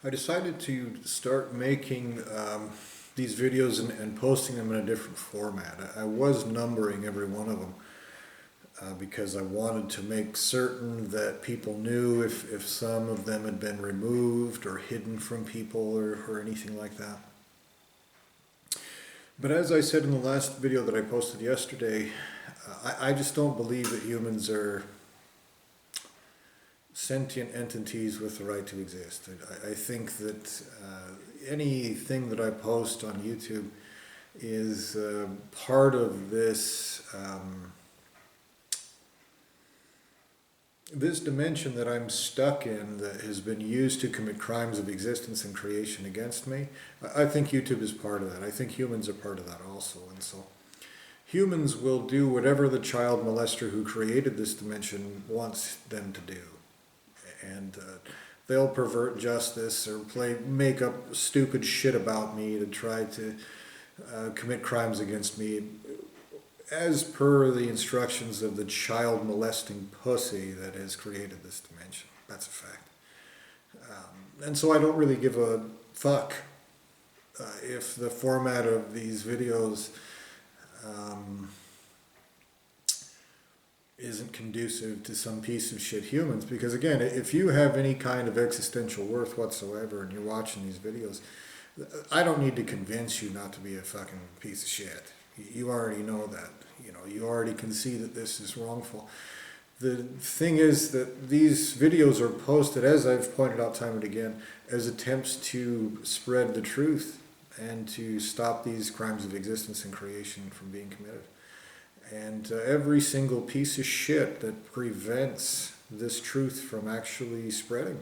I decided to start making these videos and posting them in a different format. I was numbering every one of them because I wanted to make certain that people knew if some of them had been removed or hidden from people or anything like that. But as I said in the last video that I posted yesterday, I just don't believe that humans are sentient entities with the right to exist. I think that anything that I post on YouTube is part of this this dimension that I'm stuck in that has been used to commit crimes of existence and creation against me. I think YouTube is part of that. I think humans are part of that also. And so humans will do whatever the child molester who created this dimension wants them to do. And they'll pervert justice or make up stupid shit about me to try to commit crimes against me as per the instructions of the child molesting pussy that has created this dimension. That's a fact. And so I don't really give a fuck if the format of these videos isn't conducive to some piece of shit humans, because again, if you have any kind of existential worth whatsoever and you're watching these videos, I don't need to convince you not to be a fucking piece of shit. You already know that. You know, you already can see that this is wrongful. The thing is that these videos are posted, as I've pointed out time and again, as attempts to spread the truth and to stop these crimes of existence and creation from being committed. And every single piece of shit that prevents this truth from actually spreading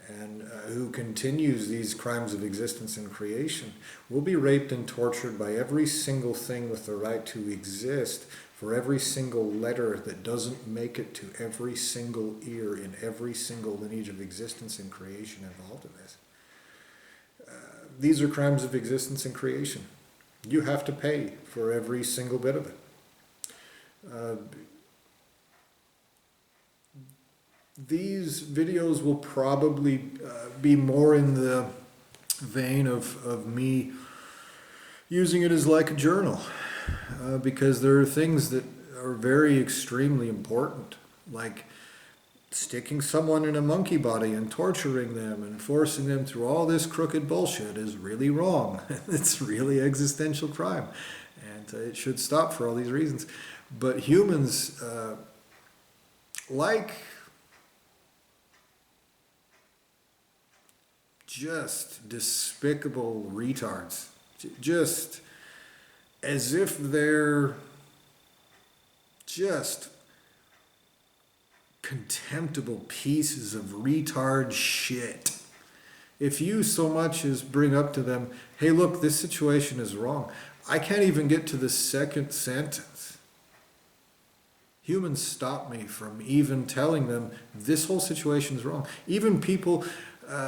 and who continues these crimes of existence and creation will be raped and tortured by every single thing with the right to exist, for every single letter that doesn't make it to every single ear in every single lineage of existence and creation involved in this. These are crimes of existence and creation. You have to pay for every single bit of it. These videos will probably be more in the vein of me using it as like a journal, because there are things that are very extremely important, like sticking someone in a monkey body and torturing them and forcing them through all this crooked bullshit is really wrong. It's really existential crime, and it should stop for all these reasons. But humans, like just despicable retards, just as if they're just contemptible pieces of retard shit. If you so much as bring up to them, hey look, this situation is wrong, I can't even get to the second sentence. Humans stop me from even telling them this whole situation is wrong. Even people,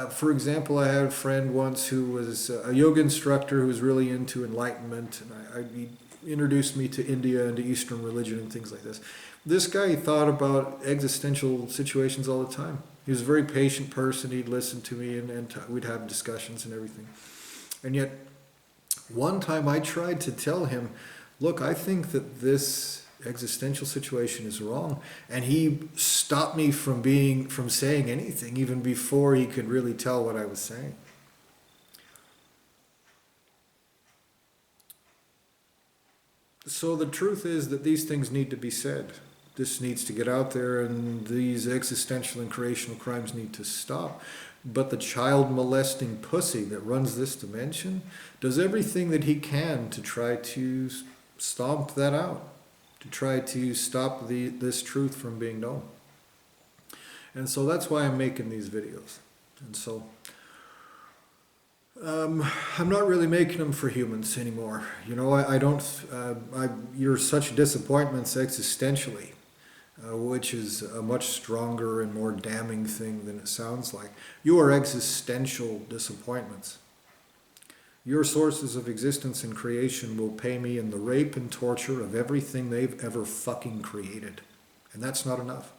for example, I had a friend once who was a yoga instructor who was really into enlightenment, and he introduced me to India and to Eastern religion and things like this. This guy thought about existential situations all the time. He was a very patient person. He'd listen to me and we'd have discussions and everything. And yet, one time I tried to tell him, look, I think that this existential situation is wrong, and he stopped me from saying anything even before he could really tell what I was saying. So the truth is that these things need to be said. This needs to get out there, and these existential and creational crimes need to stop. But the child molesting pussy that runs this dimension does everything that he can to try to stomp that out, to try to stop this truth from being known. And so that's why I'm making these videos. And so I'm not really making them for humans anymore. You know, you're such disappointments existentially, which is a much stronger and more damning thing than it sounds like. You are existential disappointments. Your sources of existence and creation will pay me in the rape and torture of everything they've ever fucking created. And that's not enough.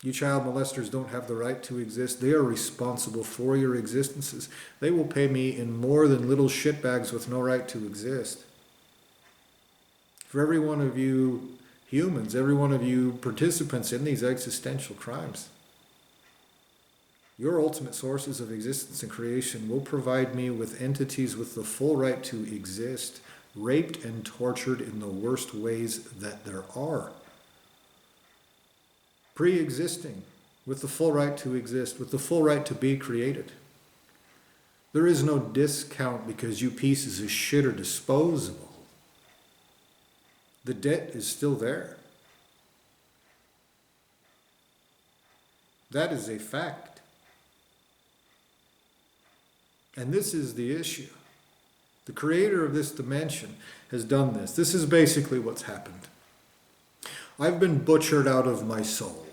You child molesters don't have the right to exist. They are responsible for your existences. They will pay me in more than little shitbags with no right to exist. For every one of you humans, every one of you participants in these existential crimes, your ultimate sources of existence and creation will provide me with entities with the full right to exist, raped and tortured in the worst ways that there are. Pre-existing, with the full right to exist, with the full right to be created. There is no discount because you pieces of shit are disposable. The debt is still there. That is a fact. And this is the issue. The creator of this dimension has done this. This is basically what's happened. I've been butchered out of my soul.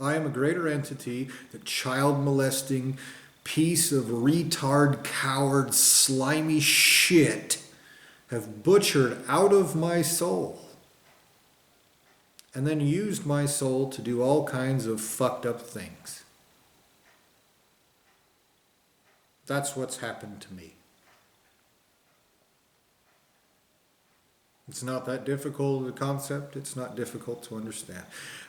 I am a greater entity, the child molesting piece of retard, coward, slimy shit have butchered out of my soul and then used my soul to do all kinds of fucked up things. That's what's happened to me. It's not that difficult a concept. It's not difficult to understand.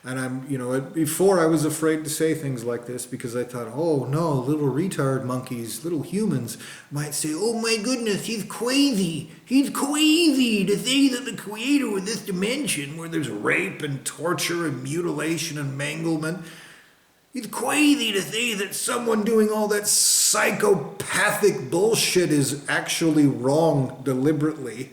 And before I was afraid to say things like this because I thought, oh no, little retard monkeys, little humans might say, oh my goodness, he's crazy. He's crazy to say that the creator of this dimension where there's rape and torture and mutilation and manglement, it's crazy to say that someone doing all that psychopathic bullshit is actually wrong deliberately.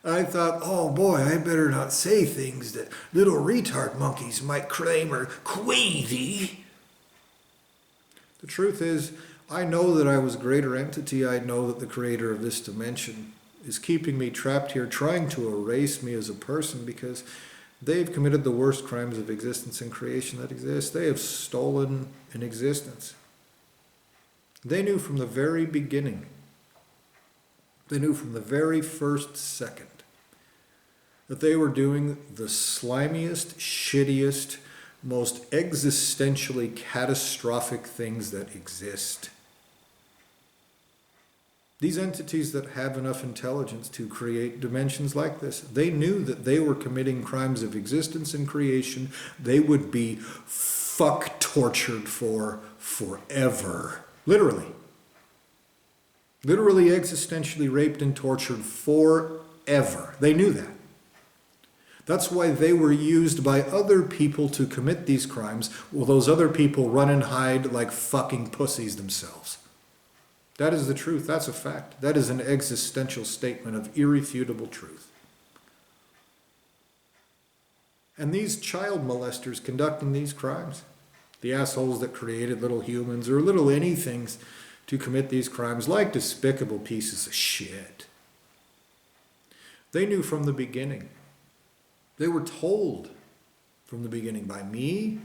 I thought, oh boy, I better not say things that little retard monkeys might claim are crazy. The truth is, I know that I was a greater entity. I know that the creator of this dimension is keeping me trapped here, trying to erase me as a person because they've committed the worst crimes of existence and creation that exist. They have stolen an existence. They knew from the very beginning. They knew from the very first second that they were doing the slimiest, shittiest, most existentially catastrophic things that exist. These entities that have enough intelligence to create dimensions like this, they knew that they were committing crimes of existence and creation they would be fuck tortured for forever. Literally. Literally existentially raped and tortured forever. They knew that. That's why they were used by other people to commit these crimes, while those other people run and hide like fucking pussies themselves. That is the truth. That's a fact. That is an existential statement of irrefutable truth. And these child molesters conducting these crimes, the assholes that created little humans or little anythings to commit these crimes like despicable pieces of shit. They knew from the beginning. They were told from the beginning by me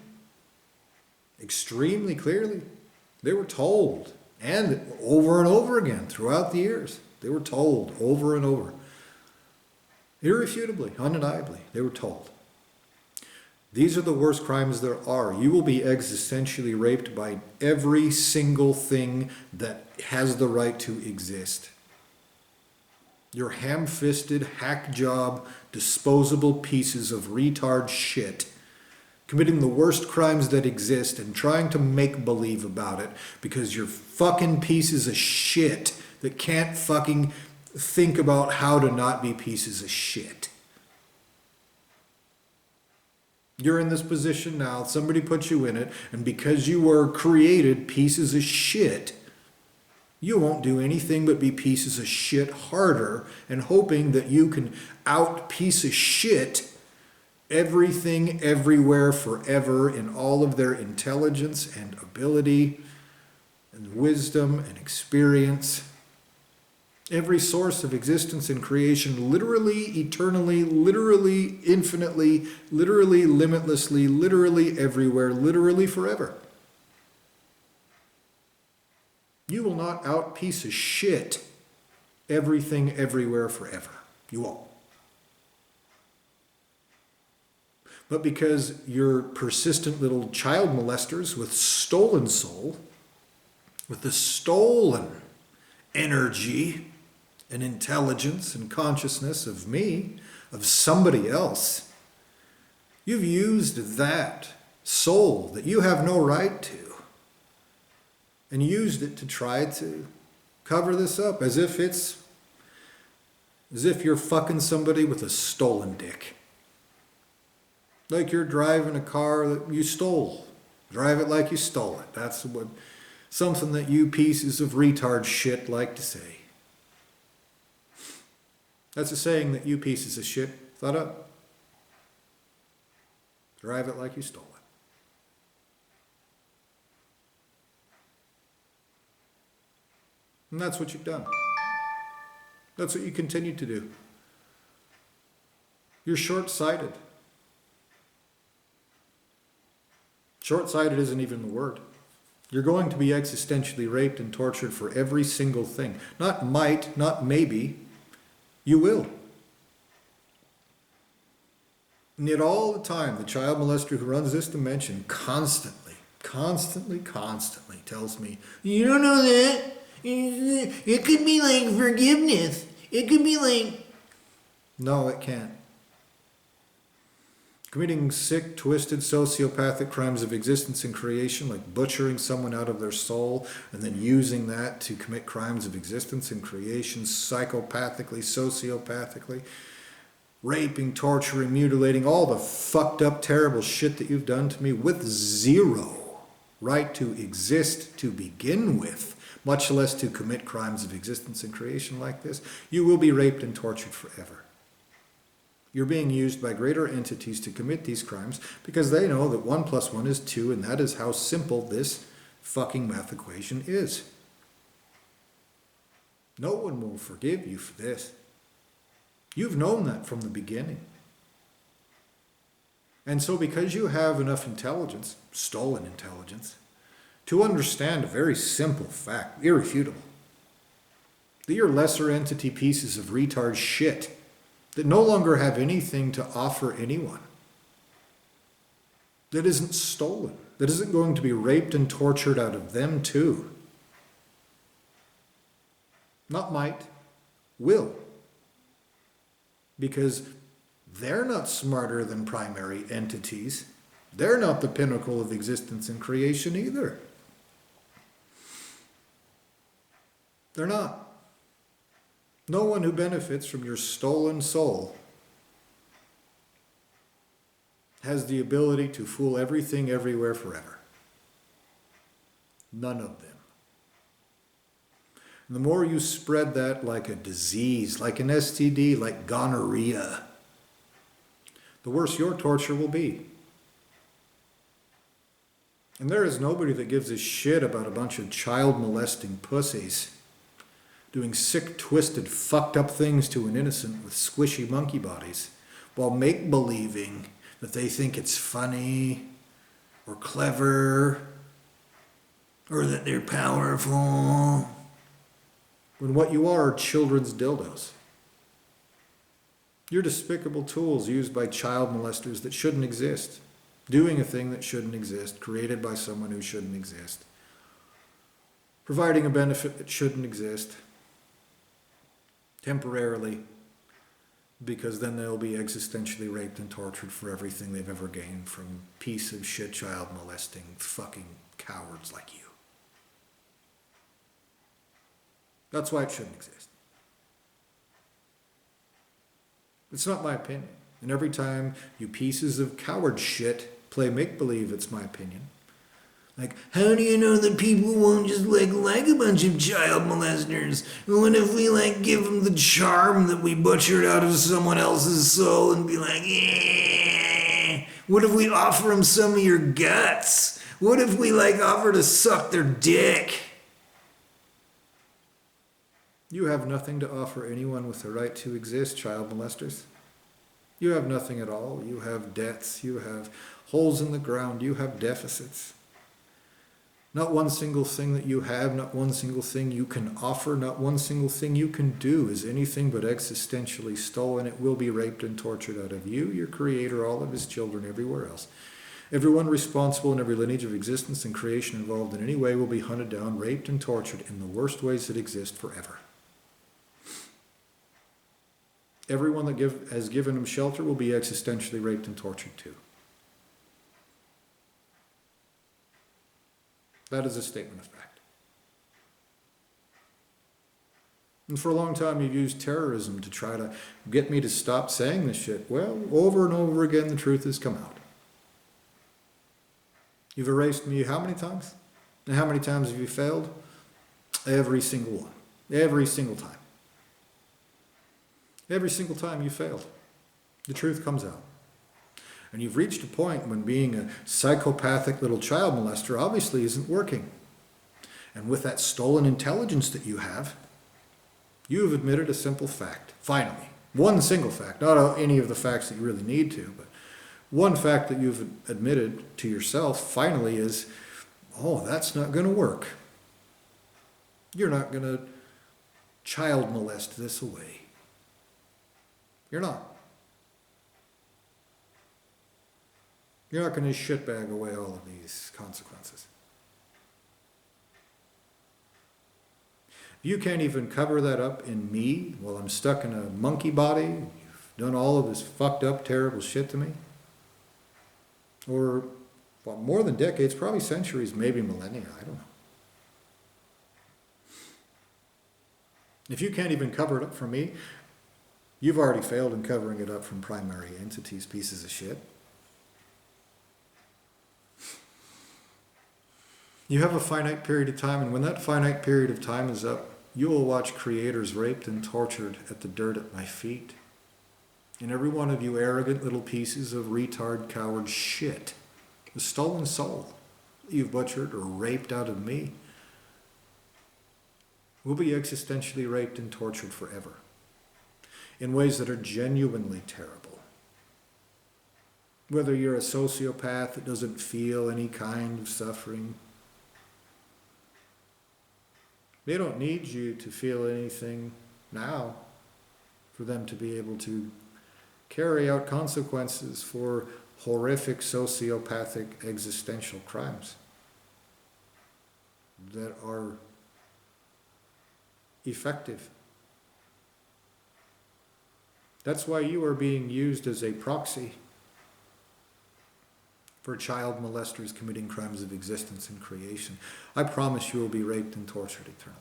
extremely clearly. They were told, and over again throughout the years. They were told over and over. Irrefutably, undeniably, they were told. These are the worst crimes there are. You will be existentially raped by every single thing that has the right to exist. Your ham-fisted, hack-job, disposable pieces of retard shit committing the worst crimes that exist and trying to make believe about it because you're fucking pieces of shit that can't fucking think about how to not be pieces of shit. You're in this position now, somebody put you in it, and because you were created pieces of shit, you won't do anything but be pieces of shit harder and hoping that you can out piece of shit everything, everywhere, forever in all of their intelligence and ability and wisdom and experience. Every source of existence and creation, literally, eternally, literally, infinitely, literally, limitlessly, literally, everywhere, literally, forever. You will not out piece of shit everything, everywhere, forever. You won't. but because you're persistent little child molesters with stolen soul, with the stolen energy and intelligence and consciousness of me, of somebody else. You've used that soul that you have no right to and used it to try to cover this up as if you're fucking somebody with a stolen dick. Like you're driving a car that you stole. Drive it like you stole it. That's what something that you pieces of retard shit like to say. That's a saying that you pieces of shit thought up. Drive it like you stole it. And that's what you've done. That's what you continue to do. You're short-sighted. Short-sighted isn't even the word. You're going to be existentially raped and tortured for every single thing. Not might, not maybe. You will. And yet all the time, the child molester who runs this dimension constantly tells me, you don't know that. It could be like forgiveness. It could be like... No, it can't. Committing sick, twisted, sociopathic crimes of existence and creation, like butchering someone out of their soul and then using that to commit crimes of existence and creation psychopathically, sociopathically, raping, torturing, mutilating, all the fucked up, terrible shit that you've done to me with zero right to exist to begin with, much less to commit crimes of existence and creation like this. You will be raped and tortured forever. You're being used by greater entities to commit these crimes because they know that 1 + 1 is 2, and that is how simple this fucking math equation is. No one will forgive you for this. You've known that from the beginning. And so because you have enough intelligence, stolen intelligence, to understand a very simple fact, irrefutable, that you're lesser entity pieces of retard shit that no longer have anything to offer anyone, that isn't stolen, that isn't going to be raped and tortured out of them too. Not might, will. Because they're not smarter than primary entities. They're not the pinnacle of existence and creation either. They're not. No one who benefits from your stolen soul has the ability to fool everything, everywhere, forever. None of them. And the more you spread that like a disease, like an STD, like gonorrhea, the worse your torture will be. And there is nobody that gives a shit about a bunch of child molesting pussies doing sick, twisted, fucked up things to an innocent with squishy monkey bodies while make-believing that they think it's funny or clever or that they're powerful, when what you are children's dildos. You're despicable tools used by child molesters that shouldn't exist, doing a thing that shouldn't exist, created by someone who shouldn't exist, providing a benefit that shouldn't exist, temporarily, because then they'll be existentially raped and tortured for everything they've ever gained from piece of shit child molesting fucking cowards like you. That's why it shouldn't exist. It's not my opinion. And every time you pieces of coward shit play make-believe, it's my opinion. Like, how do you know that people won't just like a bunch of child molesters? What if we give them the charm that we butchered out of someone else's soul and be like, yeah? What if we offer them some of your guts? What if we offer to suck their dick? You have nothing to offer anyone with the right to exist, child molesters. You have nothing at all. You have debts. You have holes in the ground. You have deficits. Not one single thing that you have, not one single thing you can offer, not one single thing you can do is anything but existentially stolen. It will be raped and tortured out of you, your Creator, all of His children, everywhere else. Everyone responsible in every lineage of existence and creation involved in any way will be hunted down, raped, and tortured in the worst ways that exist forever. Everyone that has given them shelter will be existentially raped and tortured too. That is a statement of fact. And for a long time you've used terrorism to try to get me to stop saying this shit. Well, over and over again the truth has come out. You've erased me how many times? And how many times have you failed? Every single one. Every single time. Every single time you failed. The truth comes out. And you've reached a point when being a psychopathic little child molester obviously isn't working. And with that stolen intelligence that you have admitted a simple fact. Finally. One single fact. Not any of the facts that you really need to, but one fact that you've admitted to yourself finally is, oh, that's not going to work. You're not going to child molest this away. You're not. You're not going to shitbag away all of these consequences. You can't even cover that up in me while I'm stuck in a monkey body. You've done all of this fucked up, terrible shit to me. Or, well, more than decades, probably centuries, maybe millennia, I don't know. If you can't even cover it up from me, you've already failed in covering it up from primary entities, pieces of shit. You have a finite period of time, and when that finite period of time is up, you will watch creators raped and tortured at the dirt at my feet. And every one of you arrogant little pieces of retard, coward shit, the stolen soul that you've butchered or raped out of me, will be existentially raped and tortured forever in ways that are genuinely terrible. Whether you're a sociopath that doesn't feel any kind of suffering, they don't need you to feel anything now for them to be able to carry out consequences for horrific sociopathic existential crimes that are effective. That's why you are being used as a proxy for child molesters committing crimes of existence and creation. I promise you will be raped and tortured eternally.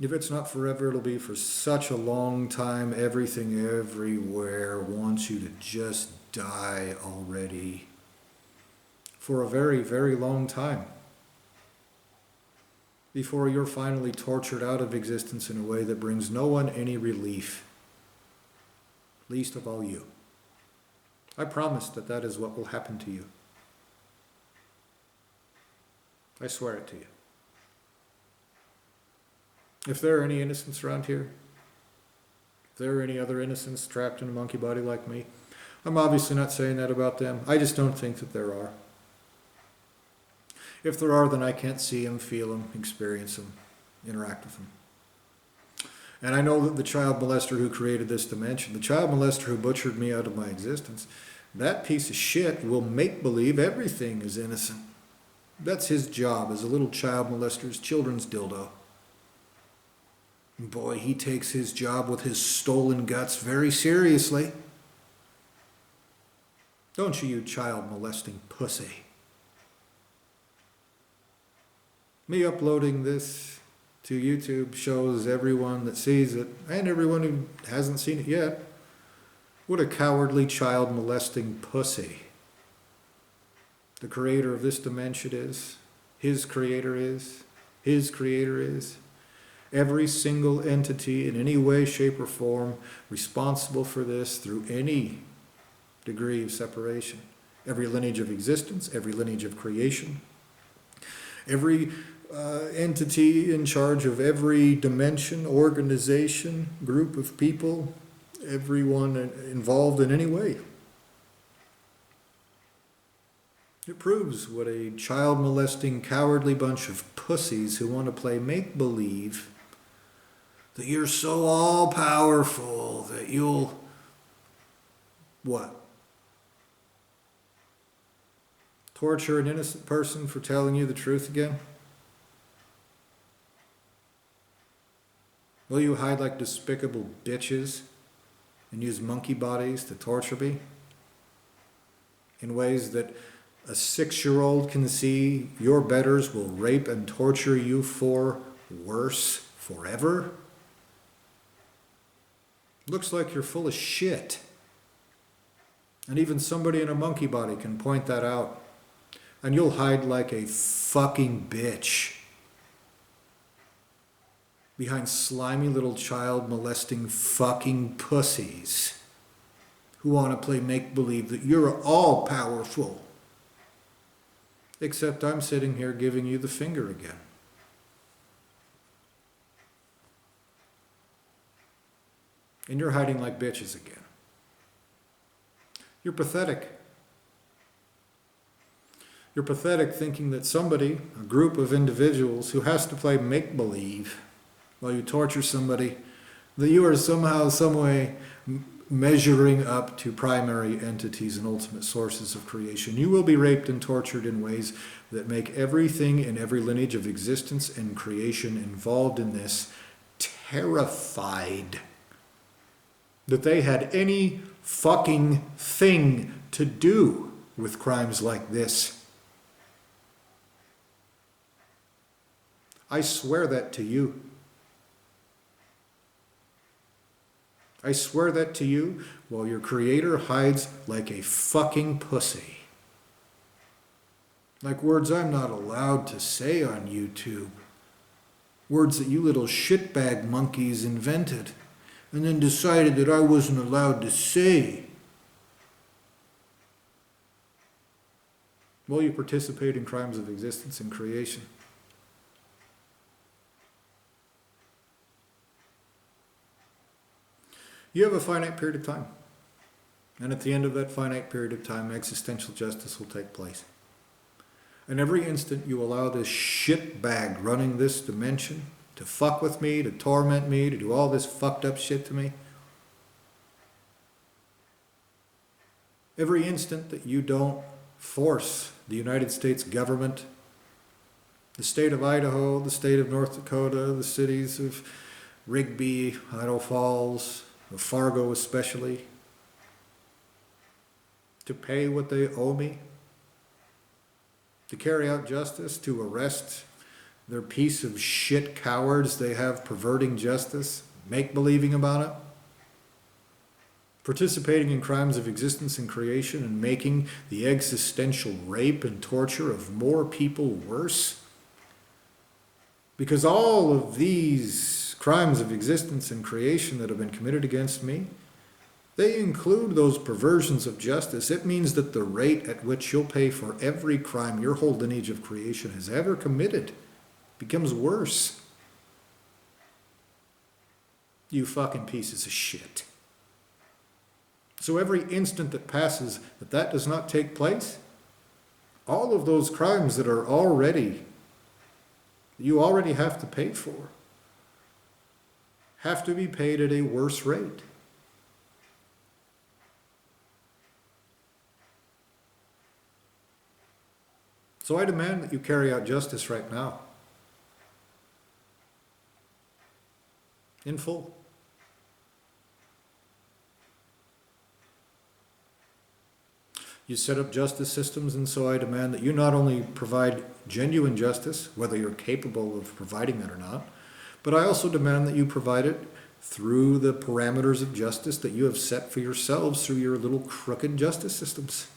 If it's not forever, it'll be for such a long time. Everything everywhere wants you to just die already for a very, very long time before you're finally tortured out of existence in a way that brings no one any relief, least of all you. I promise that that is what will happen to you. I swear it to you. If there are any innocents around here, if there are any other innocents trapped in a monkey body like me, I'm obviously not saying that about them. I just don't think that there are. If there are, then I can't see them, feel them, experience them, interact with them. And I know that the child molester who created this dimension, the child molester who butchered me out of my existence, that piece of shit will make believe everything is innocent. That's his job as a little child molester's children's dildo. And boy, he takes his job with his stolen guts very seriously. Don't you child molesting pussy. Me uploading this to YouTube shows everyone that sees it, and everyone who hasn't seen it yet, what a cowardly child molesting pussy the creator of this dimension is, his creator is, his creator is. Every single entity in any way, shape, or form responsible for this through any degree of separation. Every lineage of existence, every lineage of creation, every entity in charge of every dimension, organization, group of people, everyone involved in any way. It proves what a child molesting, cowardly bunch of pussies who want to play make believe that you're so all powerful that you'll. What? Torture an innocent person for telling you the truth again? Will you hide like despicable bitches and use monkey bodies to torture me? In ways that a 6-year-old can see your betters will rape and torture you for worse forever? Looks like you're full of shit. And even somebody in a monkey body can point that out. And you'll hide like a fucking bitch behind slimy little child molesting fucking pussies who want to play make-believe that you're all powerful. Except I'm sitting here giving you the finger again. And you're hiding like bitches again. You're pathetic. You're pathetic thinking that somebody, a group of individuals who has to play make-believe while you torture somebody, that you are somehow, some way measuring up to primary entities and ultimate sources of creation. You will be raped and tortured in ways that make everything in every lineage of existence and creation involved in this terrified that they had any fucking thing to do with crimes like this. I swear that to you. I swear that to you while your creator hides like a fucking pussy. Like words I'm not allowed to say on YouTube. Words that you little shitbag monkeys invented and then decided that I wasn't allowed to say. While you participate in crimes of existence and creation. You have a finite period of time. And at the end of that finite period of time, existential justice will take place. And every instant you allow this shitbag running this dimension to fuck with me, to torment me, to do all this fucked up shit to me, every instant that you don't force the United States government, the state of Idaho, the state of North Dakota, the cities of Rigby, Idaho Falls, of Fargo especially, to pay what they owe me, to carry out justice, to arrest their piece of shit cowards they have perverting justice, make-believing about it, participating in crimes of existence and creation and making the existential rape and torture of more people worse. Because all of these crimes of existence and creation that have been committed against me, they include those perversions of justice. It means that the rate at which you'll pay for every crime your whole lineage of creation has ever committed becomes worse. You fucking pieces of shit. So every instant that passes that does not take place, all of those crimes that are you already have to pay for, have to be paid at a worse rate. So I demand that you carry out justice right now. In full. You set up justice systems, and so I demand that you not only provide genuine justice, whether you're capable of providing that or not, but I also demand that you provide it through the parameters of justice that you have set for yourselves through your little crooked justice systems.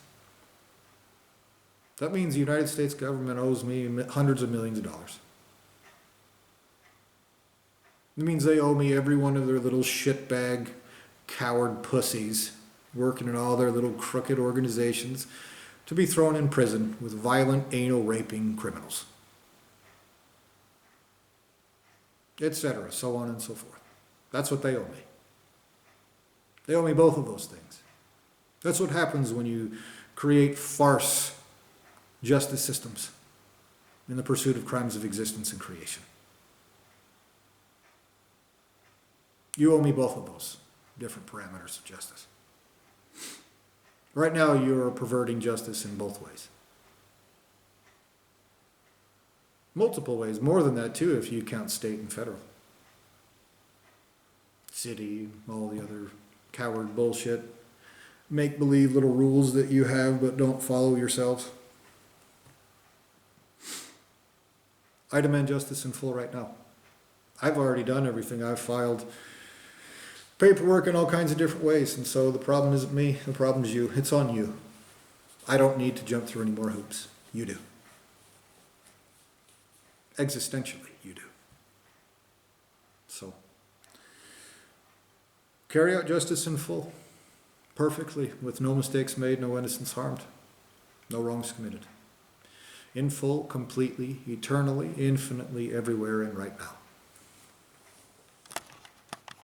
That means the United States government owes me hundreds of millions of dollars. It means they owe me every one of their little shitbag coward pussies working in all their little crooked organizations to be thrown in prison with violent anal raping criminals, etc., so on and so forth. That's what they owe me. They owe me both of those things. That's what happens when you create farce justice systems in the pursuit of crimes of existence and creation. You owe me both of those different parameters of justice. Right now, you're perverting justice in both ways. Multiple ways, more than that too, if you count state and federal. City, all the other coward bullshit, make-believe little rules that you have but don't follow yourselves. I demand justice in full right now. I've already done everything. I've filed paperwork in all kinds of different ways, and so the problem isn't me, the problem is you. It's on you. I don't need to jump through any more hoops. You do. Existentially, you do. So, carry out justice in full, perfectly, with no mistakes made, no innocents harmed, no wrongs committed. In full, completely, eternally, infinitely, everywhere, and right now.